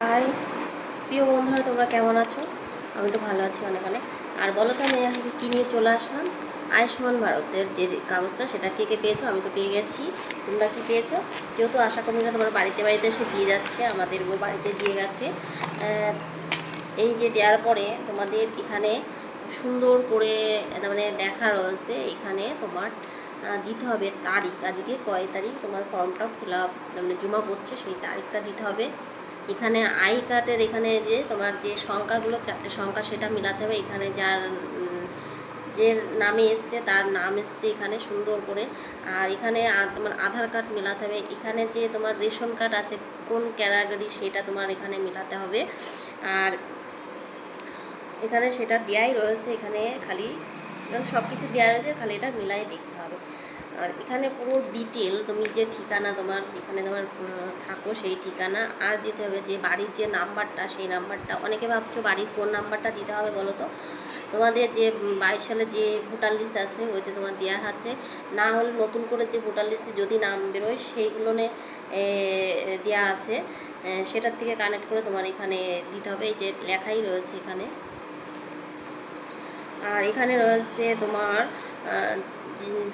High প্রিয় বন্ধুরা, তোমরা কেমন আছো? আমি তো ভালো আছি অনেক অনেক। আর বলো তো, আমি আজকে কী নিয়ে চলে আসলাম? আয়ুষ্মান ভারতের যে কাগজটা, সেটা কে কে পেয়েছো? আমি তো পেয়ে গেছি। তোমরা কি পেয়েছো? যেহেতু আশা কর্মীরা তোমার বাড়িতে বাড়িতে এসে দিয়ে যাচ্ছে, আমাদেরও বাড়িতে দিয়ে গেছে। এই যে দেওয়ার পরে তোমাদের এখানে সুন্দর করে মানে লেখা রয়েছে, এখানে তোমার দিতে হবে তারিখ, আজকে কয় তারিখ তোমার ফর্মটা ফিল আপ মানে জমা পড়ছে, সেই তারিখটা দিতে হবে। এখানে আই কার্ডের এখানে যে তোমার যে সংখ্যাগুলো, 4টে সংখ্যা, সেটা মিলাতে হবে। এখানে যার যে নামে এসছে তার নাম এসছে এখানে সুন্দর করে। আর এখানে তোমার আধার কার্ড মেলাতে হবে। এখানে যে তোমার রেশন কার্ড আছে কোন ক্যাটাগরি, সেটা তোমার এখানে মেলাতে হবে। আর এখানে সেটা দেওয়াই রয়েছে, এখানে খালি সব কিছু দেওয়া রয়েছে, খালি এটা মিলাই দেখতে হবে। আর এখানে পুরো ডিটেল, তুমি যে ঠিকানা তোমার যেখানে তোমার থাকো সেই ঠিকানা, আর দিতে হবে যে বাড়ির যে নাম্বারটা, সেই নাম্বারটা। অনেকে ভাবছো বাড়ির কোন নাম্বারটা দিতে হবে বলো তো? তোমাদের যে 22 সালে যে ভোটার লিস্ট আছে ওইতে তোমার দেওয়া আছে, না হলে নতুন করে যে ভোটার লিস্টে যদি নাম বেরোয় সেইগুলো দেওয়া আছে, সেটার থেকে কানেক্ট করে তোমার এখানে দিতে হবে। এই যে লেখাই রয়েছে এখানে। আর এখানে রয়েছে তোমার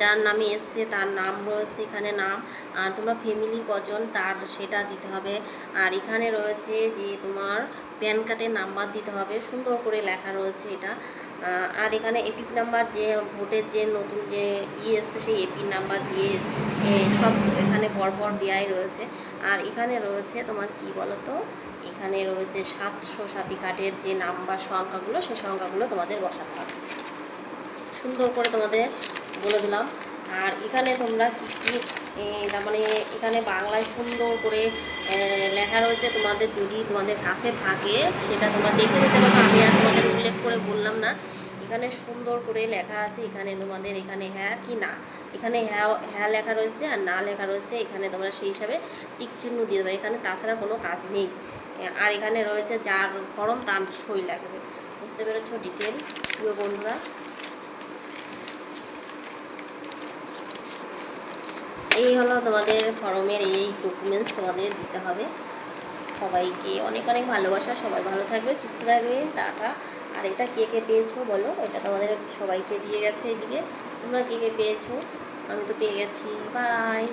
যার নামে এসছে তার নাম রয়েছে এখানে নাম, আর তোমার ফ্যামিলি কজন তার সেটা দিতে হবে। আর এখানে রয়েছে যে তোমার প্যান কার্ডের নাম্বার দিতে হবে, সুন্দর করে লেখা রয়েছে এটা। আর এখানে এপিক নাম্বার, যে ভোটের যে নতুন যে এসছে সেই এপিক নাম্বার দিয়ে সব এখানে পরপর দেওয়াই রয়েছে। আর এখানে রয়েছে তোমার কি বলো তো, এখানে রয়েছে 700 সাথী কার্ডের যে নাম্বার সংখ্যাগুলো, সেই সংখ্যাগুলো তোমাদের বসাতে হবে। সুন্দর করে তোমাদের বলে দিলাম। আর এখানে তোমরা কী কী তার মানে এখানে বাংলায় সুন্দর করে লেখা রয়েছে, তোমাদের যদি তোমাদের কাছে থাকে সেটা তোমরা দেখে দিতে পারো, আমি আর তোমাদের উল্লেখ করে বললাম না। এখানে সুন্দর করে লেখা আছে, এখানে তোমাদের এখানে হ্যাঁ কি না, এখানে হ্যাঁ হ্যাঁ লেখা রয়েছে, আর না লেখা রয়েছে এখানে তোমরা সেই হিসাবে টিক চিহ্ন দিয়ে দেবে। এখানে তাছাড়া কোনো কাজ নেই। আর এখানে রয়েছে যার ফর্ম তার সই লাগবে। বুঝতে পেরেছো ডিটেল প্রিয় বন্ধুরা? এই হলো তোমাদের ফর্মের এই ডকুমেন্টস তোমাদের দিতে হবে। সবাইকে অনেক অনেক ভালোবাসা, সবাই ভালো থাকবে, সুস্থ থাকবে, টাটা। আর এটা কে কে পেয়েছো বলো? এটা তোমাদের সবাইকে দিয়ে গেছে এদিকে। তোমরা কে কে পেয়েছো? আমি তো পেয়ে গেছি। বাই।